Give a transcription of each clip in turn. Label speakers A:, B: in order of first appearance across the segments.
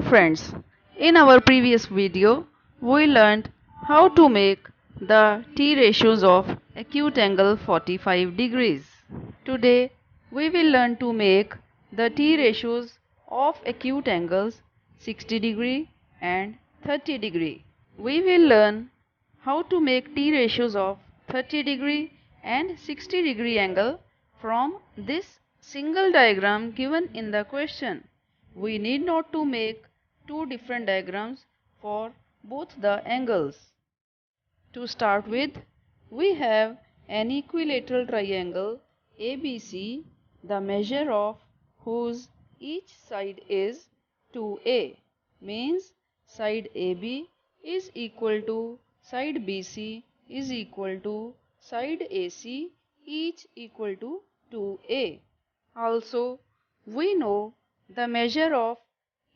A: friends, in our previous video we learned how to make the T ratios of acute angle 45 degrees. Today we will learn to make the T ratios of acute angles 60 degree and 30 degree. We will learn how to make T ratios of 30 degree and 60 degree angle from this single diagram given in the question. We need not to make two different diagrams for both the angles. To start with, we have an equilateral triangle ABC, the measure of whose each side is 2a, means side AB is equal to side BC is equal to side AC, each equal to 2a. Also, we know the measure of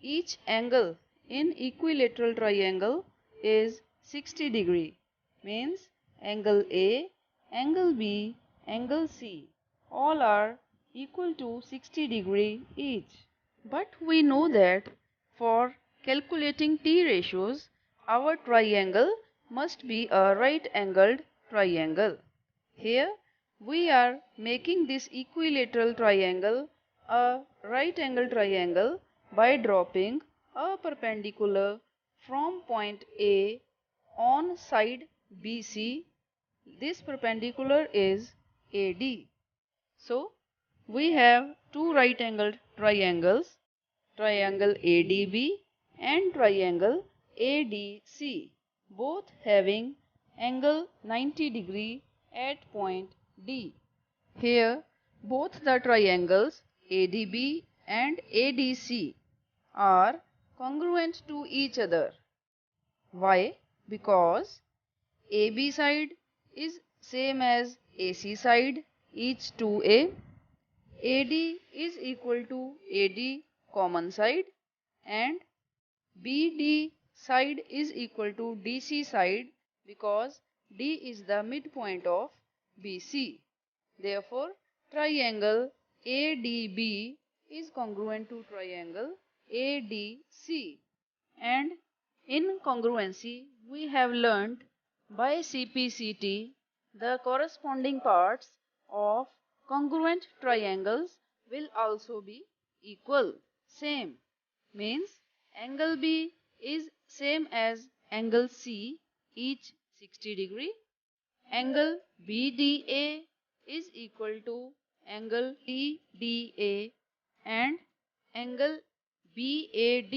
A: each angle in equilateral triangle is 60 degree, means angle A, angle B, angle C all are equal to 60 degree each. But we know that for calculating T ratios, our triangle must be a right angled triangle. Here we are making this equilateral triangle a right angle triangle by dropping a perpendicular from point A on side BC. This perpendicular is AD. So we have two right angled triangles, triangle ADB and triangle ADC, both having angle 90 degree at point D. Here both the triangles ADB and ADC are congruent to each other. Why? Because AB side is same as AC side, each 2A. AD is equal to AD common side and BD side is equal to DC side because D is the midpoint of BC. Therefore, triangle ADB is congruent to triangle ADC. And in congruency, we have learnt by CPCT the corresponding parts of congruent triangles will also be equal. Same means angle B is same as angle C, each 60 degree. Angle BDA is equal to angle TDA and angle BAD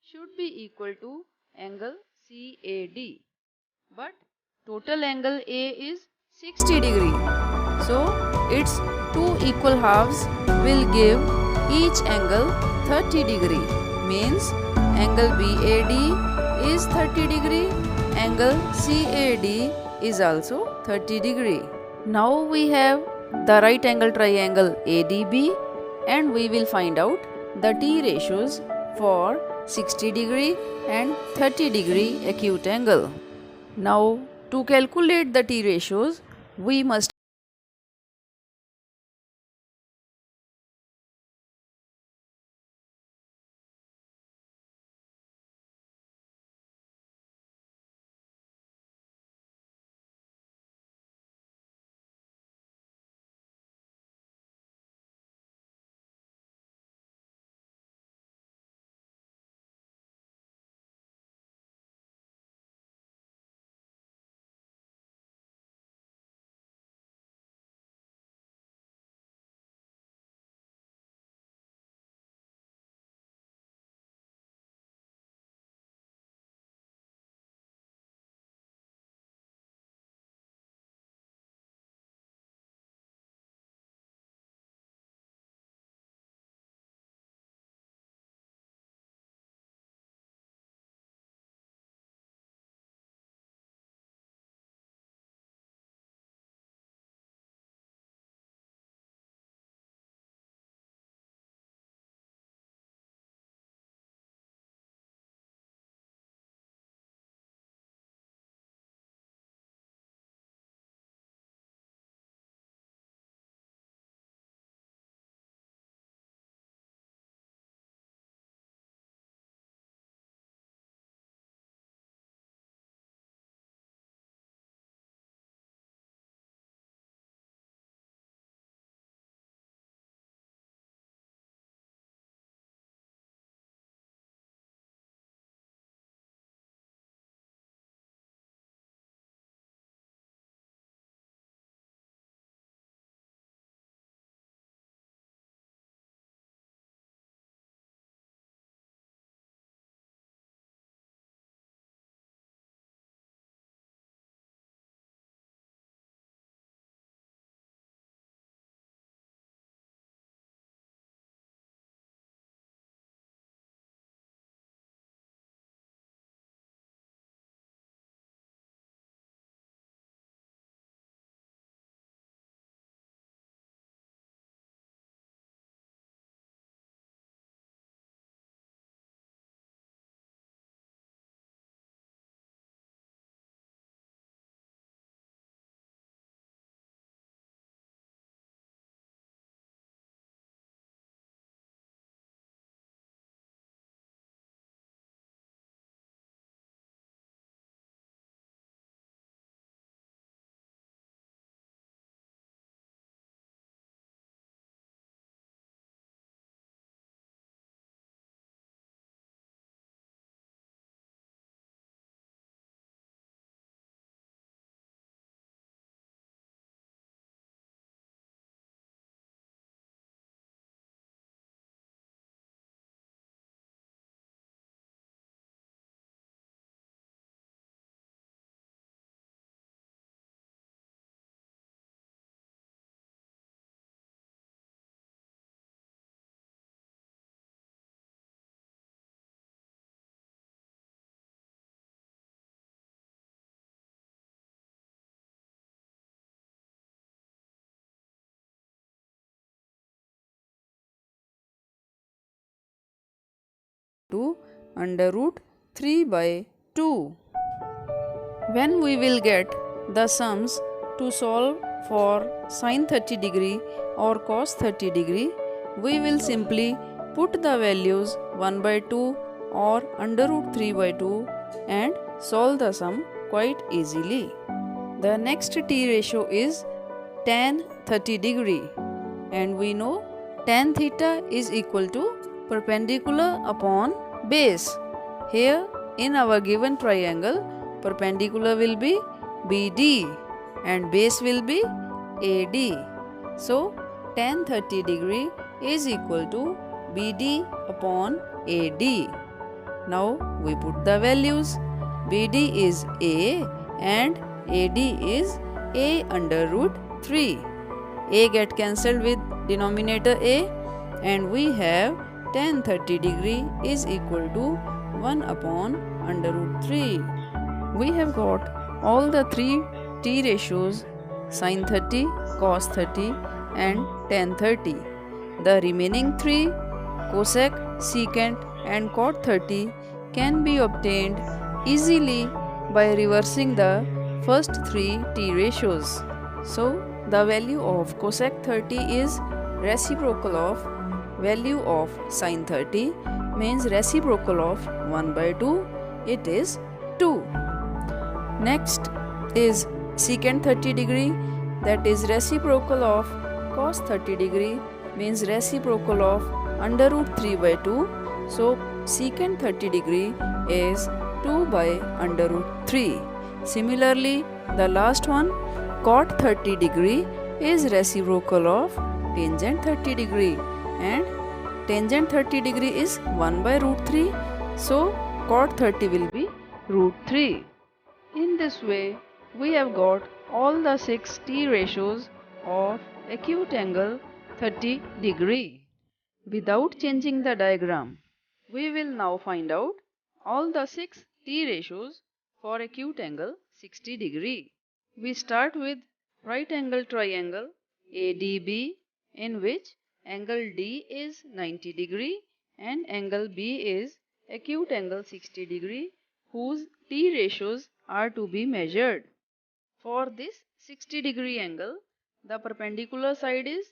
A: should be equal to angle CAD. But total angle A is 60 degree. So its two equal halves will give each angle 30 degree. Means angle BAD is 30 degree, angle CAD is also 30 degree. Now we have the right angle triangle ADB and we will find out the T ratios for 60 degree and 30 degree acute angle. Now to calculate the T ratios, we must to under root 3 by 2. When we will get the sums to solve for sin 30 degree or cos 30 degree, we will simply put the values 1 by 2 or under root 3 by 2 and solve the sum quite easily. The next t ratio is tan 30 degree, and we know tan theta is equal to perpendicular upon base. Here in our given triangle, perpendicular will be BD and base will be AD. So tan 30 degree is equal to BD upon AD. Now we put the values. BD is A and AD is A under root 3. A get cancelled with denominator A, and we have tan 30 degree is equal to 1 upon under root 3. We have got all the three t ratios, sin 30, cos 30 and tan 30. The remaining three, cosec, secant and cot 30, can be obtained easily by reversing the first three t ratios. So the value of cosec 30 is reciprocal of value of sin 30, means reciprocal of 1 by 2, it is 2. Next is secant 30 degree, that is reciprocal of cos 30 degree, means reciprocal of under root 3 by 2. So secant 30 degree is 2 by under root 3. Similarly, the last one, cot 30 degree, is reciprocal of tangent 30 degree, and tangent 30 degree is 1 by root 3. So cot 30 will be root 3. In this way, we have got all the 6 t ratios of acute angle 30 degree. Without changing the diagram, we will now find out all the 6 t ratios for acute angle 60 degree. We start with right angle triangle ADB, in which angle D is 90 degree and angle B is acute angle 60 degree, whose t ratios are to be measured. For this 60 degree angle, the perpendicular side is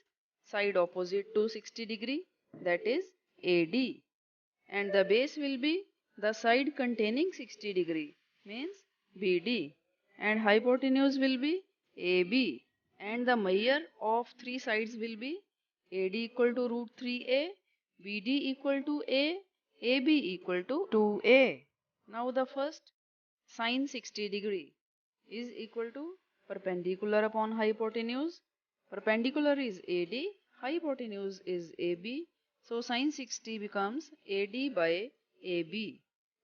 A: side opposite to 60 degree, that is AD, and the base will be the side containing 60 degree, means BD, and hypotenuse will be AB, and the measure of three sides will be AD equal to root 3A, BD equal to A, AB equal to 2A. Now the first, sin 60 degree is equal to perpendicular upon hypotenuse. Perpendicular is AD, hypotenuse is AB. So sin 60 becomes AD by AB.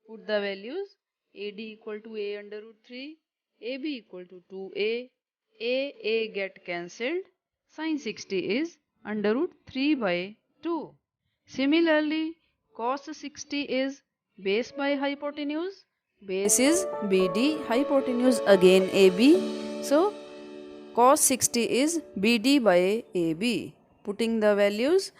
A: Put the values. AD equal to A under root 3, AB equal to 2A. A get cancelled. Sin 60 is under root 3 by 2. Similarly, cos 60 is base by hypotenuse. Base is BD, hypotenuse again AB. So cos 60 is BD by AB. Putting the values,